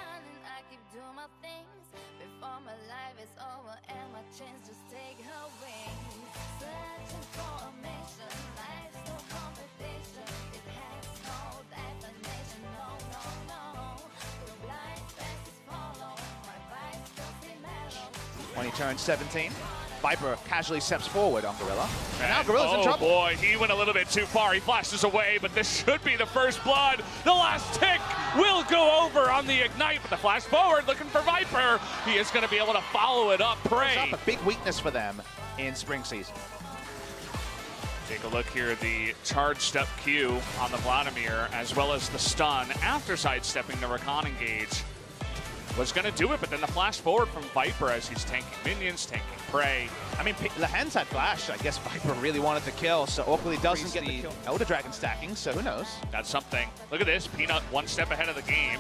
running, I keep doing my things before my life is over and my chance just take her wings. Searching for a mission, life's no competition. It has no definition, no, no, no. The blind faces follow, my vibes still stay mellow. When he turns 17, Viper casually steps forward on Gorilla. And now Gorilla's in trouble. Oh boy, he went a little bit too far. He flashes away, but this should be the first blood. The last tick will go over on the ignite, but the flash forward looking for Viper. He is going to be able to follow it up. Prey. It's up a big weakness for them in spring season. Take a look here, the charged up Q on the Vladimir, as well as the stun after sidestepping the recon engage. Was going to do it, but then the flash forward from Viper as he's tanking minions, tanking Prey. I mean, Lahen's had flash. I guess Viper really wanted to kill, so awkwardly doesn't get the kill. Elder Dragon stacking, so who knows? That's something. Look at this, Peanut one step ahead of the game.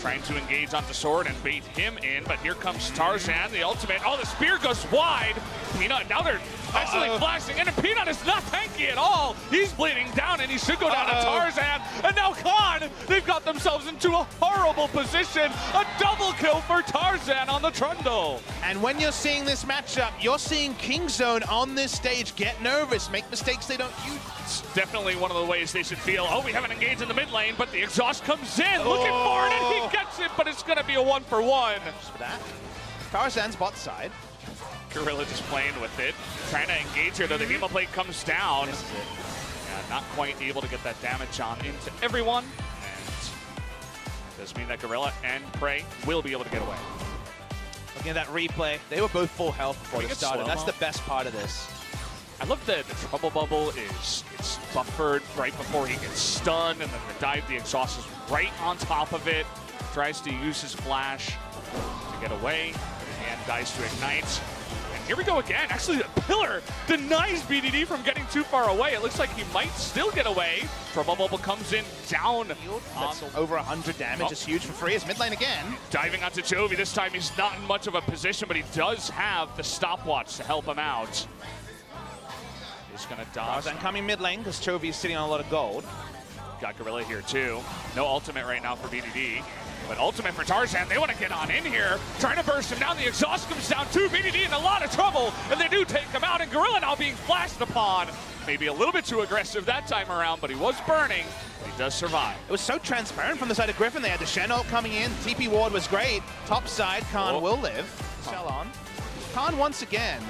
Trying to engage onto Sword and bait him in, but here comes Tarzan, the ultimate. Oh, the spear goes wide. Peanut, now they're actually flashing in, and Peanut is not tanky at all. He's bleeding down, and he should go down to Tarzan. And now Khan, they've got themselves into a horrible position. A double kill for Tarzan on the Trundle. And when you're seeing this matchup, you're seeing Kingzone on this stage get nervous, make mistakes they don't use. It's definitely one of the ways they should feel. Oh, we haven't engaged in the mid lane, but the exhaust comes in, looking for it, and he gets it, but it's going to be a 1-for-1. Just for that. Tarzan's bot side. Gorilla just playing with it. Trying to engage here, though the hemoplate comes down. This is it. Yeah, not quite able to get that damage on into everyone. And does mean that Gorilla and Prey will be able to get away. Looking at that replay, they were both full health before they started. That's the best part of this. I love that the trouble bubble it's buffered right before he gets stunned, and then the dive, the exhaust is right on top of it. Tries to use his flash to get away, and dies to ignite. And here we go again. Actually, the pillar denies BDD from getting too far away. It looks like he might still get away. Trouble bubble comes in down. That's over 100 damage. It's huge for free. It's mid lane again. Diving onto Chovy. This time he's not in much of a position, but he does have the stopwatch to help him out. He's going to dodge. Tarzan coming mid lane because Chovy is sitting on a lot of gold. Got Gorilla here too. No ultimate right now for BDD. But ultimate for Tarzan, they want to get on in here. Trying to burst him down, the exhaust comes down too. BDD in a lot of trouble, and they do take him out, and Gorilla now being flashed upon. Maybe a little bit too aggressive that time around, but he was burning. He does survive. It was so transparent from the side of Griffin. They had the Shen ult coming in. TP ward was great. Top side, Khan will live. Shell on. Khan once again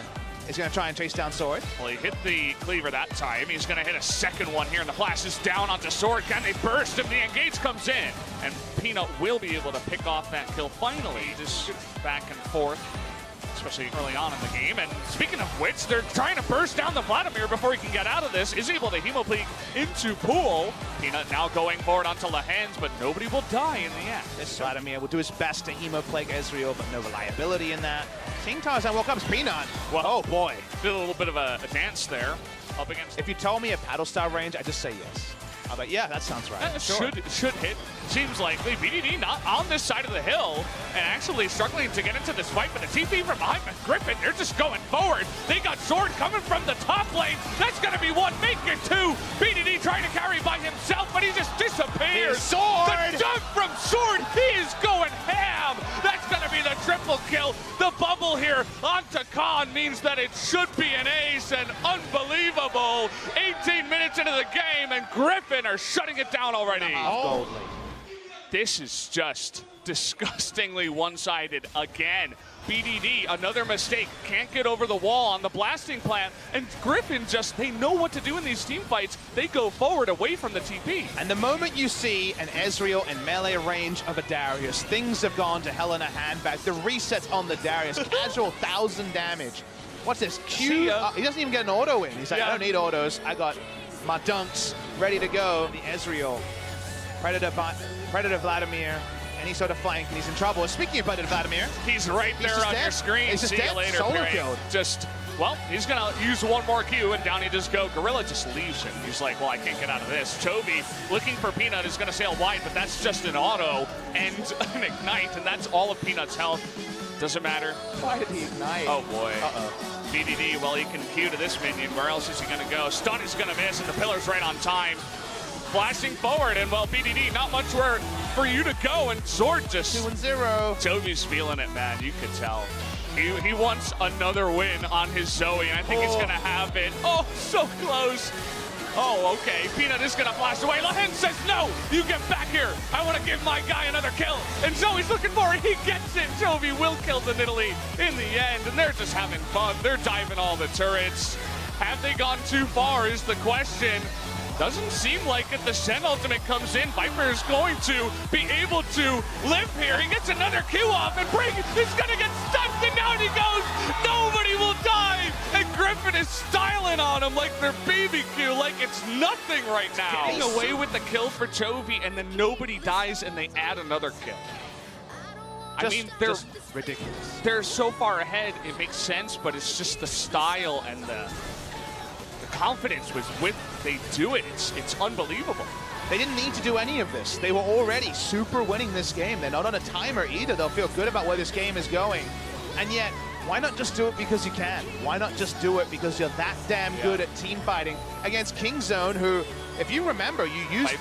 is going to try and chase down Sword. Well, he hit the cleaver that time. He's going to hit a second one here, and the flash is down onto Sword. Can they burst if the engage comes in? And Peanut will be able to pick off that kill finally. Just back and forth, especially early on in the game. And speaking of which, they're trying to burst down the Vladimir before he can get out of this. Is able to hemoplete into Pool. Peanut now going forward onto Lahen's, but nobody will die in the end. This Vladimir will do his best to hemoplague Ezreal, but no reliability in that. King Tarzan, well comes Peanut. Well, oh boy. Did a little bit of a dance there up against. If you told me a paddle star range, I'd just say yes. I'm like, yeah, that sounds right. Sure. Should hit. Seems likely. BDD not on this side of the hill and actually struggling to get into this fight, but the TP from behind Griffin, they're just going forward. They got Sword coming from the top lane. That's going to be one, make it two. BDD trying to carry by himself, but he just disappears. Sword! The dunk from Sword, he is going ham. That's going to be the triple kill. The bubble here onto Khan means that it should be an ace, and unbelievable. 18 minutes into the game, and Griffin are shutting it down already. Oh. This is just disgustingly one-sided again. BDD, another mistake, can't get over the wall on the blasting plant, and Griffin just, they know what to do in these team fights. They go forward away from the TP. And the moment you see an Ezreal in melee range of a Darius, things have gone to hell in a handbag. The resets on the Darius, casual 1,000 damage. What's this? Q? He doesn't even get an auto in. He's like, I don't need autos. I got my dunks ready to go. The Ezreal, Predator Vladimir, any sort of flank, and he's in trouble. Speaking of Predator Vladimir, he's right there on your screen. He's just See you dead. later, Solo Perry. killed. Just, well, he's gonna use one more Q, and down he just go. Gorilla just leaves him. He's like, well, I can't get out of this. Chovy, looking for Peanut, is gonna sail wide, but that's just an auto and an ignite, and that's all of Peanut's health. Doesn't matter. Why did he ignite? Oh boy. BDD, well, he can Q to this minion. Where else is he gonna go? Stun is gonna miss, and the pillar's right on time. flashing forward, and well, BDD, not much where for you to go, and Sword just 2-0. Toby's feeling it, man. You could tell. He wants another win on his Zoe, and I think he's gonna have it. Oh, so close. Oh, okay. Peanut is gonna flash away. Lahen says, no, you get back here. I want to give my guy another kill. And Zoe's looking for it. He gets it. Jovi will kill the Nidalee in the end, and they're just having fun. They're diving all the turrets. Have they gone too far is the question. Doesn't seem like it. The Shen ultimate comes in. Viper is going to be able to live here. He gets another Q off, and Brig is going to get stuck, and down he goes. Nobody will die, and Griffin is styling on him like they're BBQ, like it's nothing right now. Getting away with the kill for Chovy, and then nobody dies, and they add another kill. I mean, they're just ridiculous. They're so far ahead, it makes sense, but it's just the style and the confidence with they do it. It's unbelievable. They didn't need to do any of this. They were already super winning this game. They're not on a timer either. They'll feel good about where this game is going. And yet, why not just do it because you can? Why not just do it because you're that damn good at team fighting against Kingzone, who, if you remember, you used...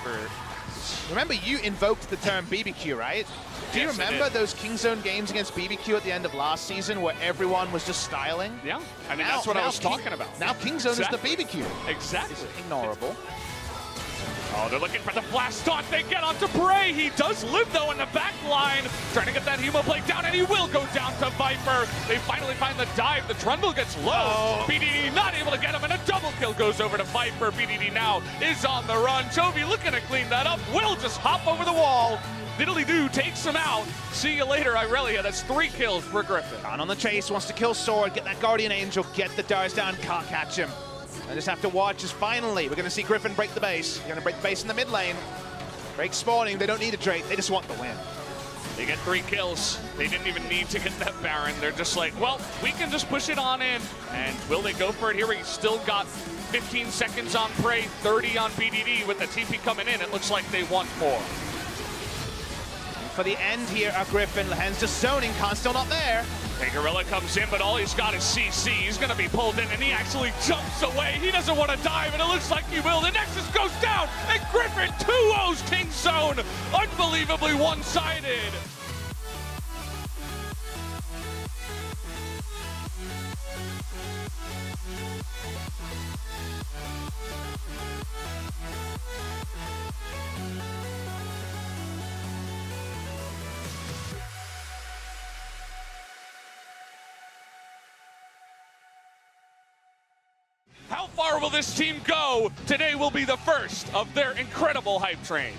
Remember, you invoked the term BBQ, right? Do you remember those Kingzone games against BBQ at the end of last season where everyone was just styling? Yeah, I mean, that's what I was talking about. Now Kingzone is the BBQ. Exactly. It's ignorable. Oh, they're looking for the flash taunt. They get onto Bray. He does live, though, in the back line. Trying to get that Humo plate down, and he will go down to Viper. They finally find the dive. The Trundle gets low. BDD not able to get him, and a double kill goes over to Viper. BDD now is on the run. Chovy looking to clean that up. Will just hop over the wall. Diddly-doo takes him out. See you later, Irelia. That's 3 kills for Griffin. And on the chase, wants to kill Sword, get that Guardian Angel, get the Dars down, can't catch him. I just have to watch as finally we're going to see Griffin break the base. They're going to break the base in the mid lane. Drake spawning. They don't need a Drake. They just want the win. They get 3 kills. They didn't even need to get that Baron. They're just like, well, we can just push it on in. And will they go for it here? We still got 15 seconds on Prey, 30 on BDD. With the TP coming in, it looks like they want more. For the end here are Griffin. Lahen's just zoning. Khan's still not there. Hey, Gorilla comes in, but all he's got is CC. He's going to be pulled in, and he actually jumps away. He doesn't want to dive, and it looks like he will. The Nexus goes down, and Griffin 2-0s Kingzone. Unbelievably one-sided. How far will this team go? Today will be the first of their incredible hype train.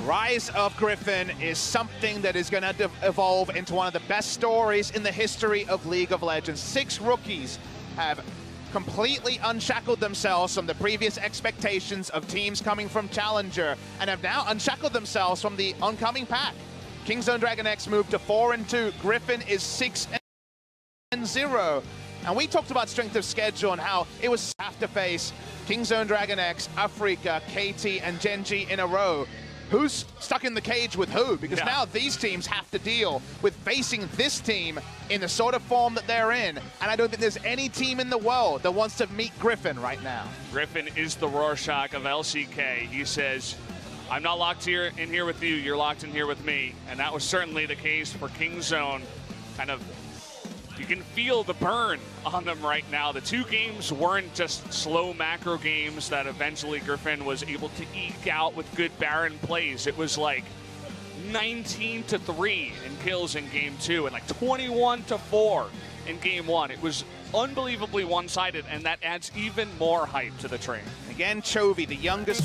Rise of Griffin is something that is going to evolve into one of the best stories in the history of League of Legends. 6 rookies have completely unshackled themselves from the previous expectations of teams coming from Challenger and have now unshackled themselves from the oncoming pack. Kingzone Dragon X moved to 4-2. Griffin is 6-0. And we talked about strength of schedule and how it was have to face Kingzone Dragon X, Africa, KT, and Genji in a row. Who's stuck in the cage with who? Because now these teams have to deal with facing this team in the sort of form that they're in. And I don't think there's any team in the world that wants to meet Griffin right now. Griffin is the Rorschach of LCK. He says, I'm not locked in here with you, you're locked in here with me. And that was certainly the case for Kingzone. Kind of, you can feel the burn on them right now. The 2 games weren't just slow macro games that eventually Griffin was able to eke out with good Baron plays. It was like 19-3 in kills in game 2 and like 21-4 in game 1. It was unbelievably one-sided, and that adds even more hype to the train. Again, Chovy, the youngest.